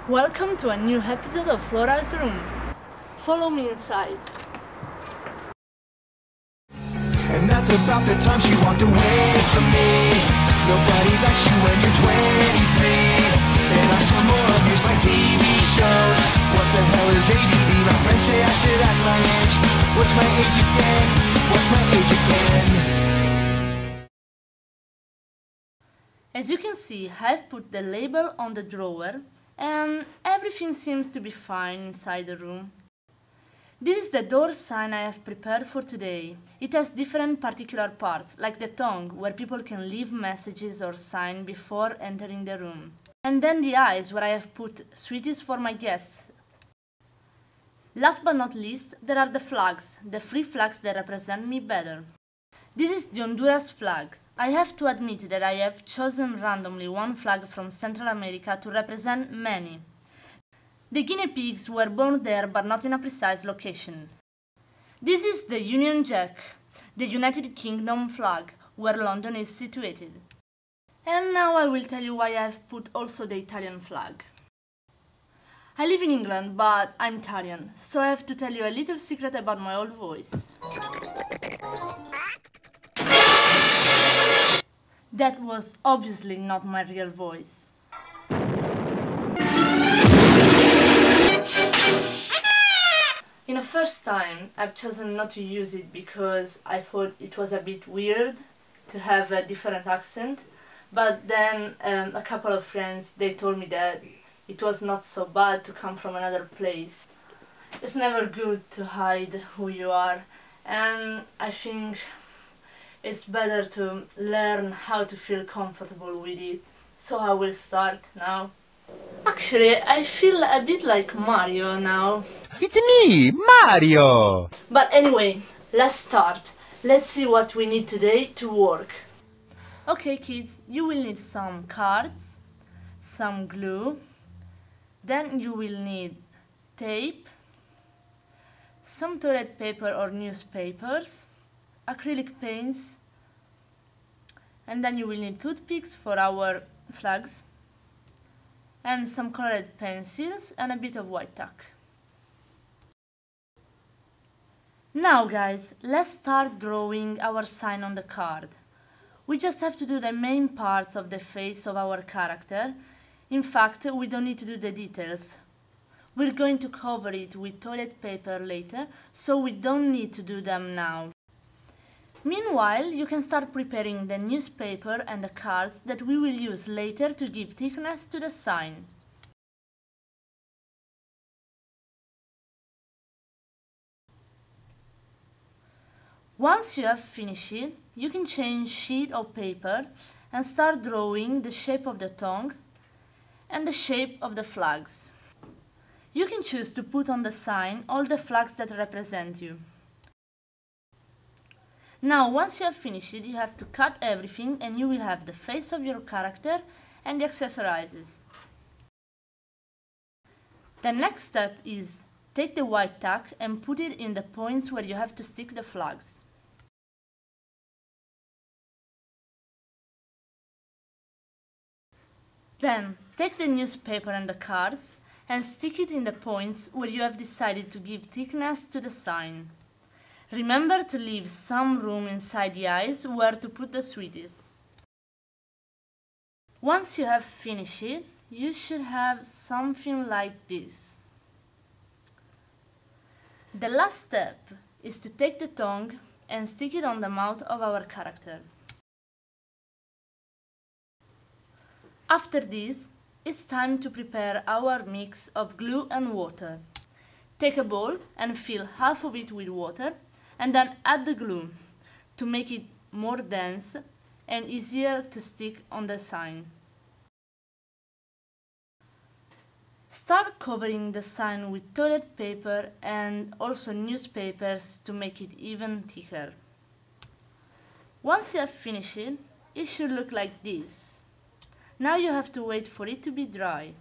Welcome to a new episode of Flora's Room. Follow me inside. And that's about the time she walked away from me. Nobody likes you when you're 23. And I still more abuse my TV shows. What the hell is ADD? My friends say I should act my age. What's my age again? What's my age again? As you can see, I've put the label on the drawer and everything seems to be fine inside the room. This is the door sign I have prepared for today. It has different particular parts, like the tongue, where people can leave messages or sign before entering the room. And then the eyes, where I have put sweeties for my guests. Last but not least, there are the flags, the 3 flags that represent me better. This is the Honduras flag. I have to admit that I have chosen randomly one flag from Central America to represent many. The guinea pigs were born there but not in a precise location. This is the Union Jack, the United Kingdom flag, where London is situated. And now I will tell you why I have put also the Italian flag. I live in England, but I'm Italian, so I have to tell you a little secret about my old voice. That was obviously not my real voice. In the first time, I've chosen not to use it because I thought it was a bit weird to have a different accent. But then a couple of friends, they told me that it was not so bad to come from another place. It's never good to hide who you are, and I think it's better to learn how to feel comfortable with it. So I will start now. Actually, I feel a bit like Mario now. It's me, Mario! But anyway, let's start. Let's see what we need today to work. Okay kids, you will need some cards, some glue, then you will need tape, some toilet paper or newspapers, acrylic paints, and then you will need toothpicks for our flags, and some colored pencils and a bit of white tack. Now guys, let's start drawing our sign on the card. We just have to do the main parts of the face of our character. In fact, we don't need to do the details. We're going to cover it with toilet paper later, so we don't need to do them now. Meanwhile, you can start preparing the newspaper and the cards that we will use later to give thickness to the sign. Once you have finished it, you can change sheet of paper and start drawing the shape of the tongue and the shape of the flags. You can choose to put on the sign all the flags that represent you. Now, once you have finished it, you have to cut everything and you will have the face of your character and the accessories. The next step is take the white tack and put it in the points where you have to stick the flags. Then, take the newspaper and the cards and stick it in the points where you have decided to give thickness to the sign. Remember to leave some room inside the eyes where to put the sweeties. Once you have finished it, you should have something like this. The last step is to take the tongue and stick it on the mouth of our character. After this, it's time to prepare our mix of glue and water. Take a bowl and fill half of it with water and then add the glue to make it more dense and easier to stick on the sign. Start covering the sign with toilet paper and also newspapers to make it even thicker. Once you have finished it, it should look like this. Now you have to wait for it to be dry.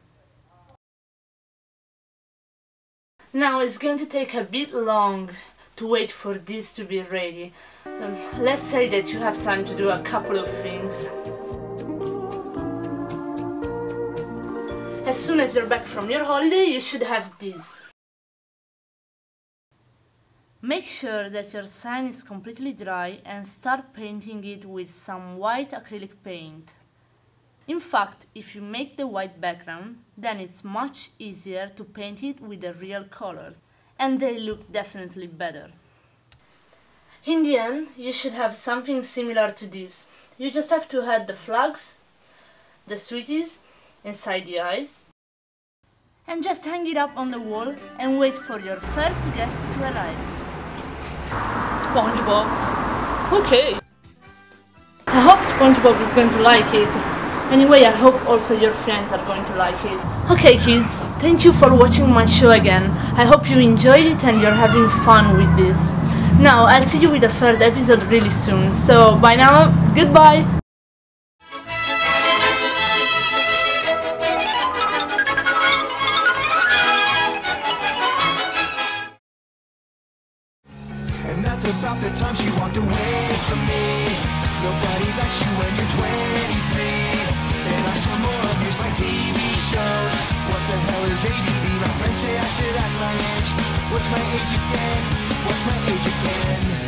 Now it's going to take a bit long to wait for this to be ready. Let's say that you have time to do a couple of things. As soon as you're back from your holiday, you should have this. Make sure that your sign is completely dry and start painting it with some white acrylic paint. In fact, if you make the white background, then it's much easier to paint it with the real colors, and they look definitely better. In the end, you should have something similar to this. You just have to add the flags, the sweeties inside the eyes, and just hang it up on the wall and wait for your first guest to arrive. SpongeBob. Okay. I hope SpongeBob is going to like it. Anyway, I hope also your friends are going to like it. Okay kids, thank you for watching my show again. I hope you enjoyed it and you're having fun with this. Now, I'll see you with the third episode really soon. So, bye now, goodbye! And that's about the time she walked away from me. Nobody likes you when you're 23. And I saw more abuse by TV shows. What the hell is ADD? My friends say I should act my age. What's my age again? What's my age again?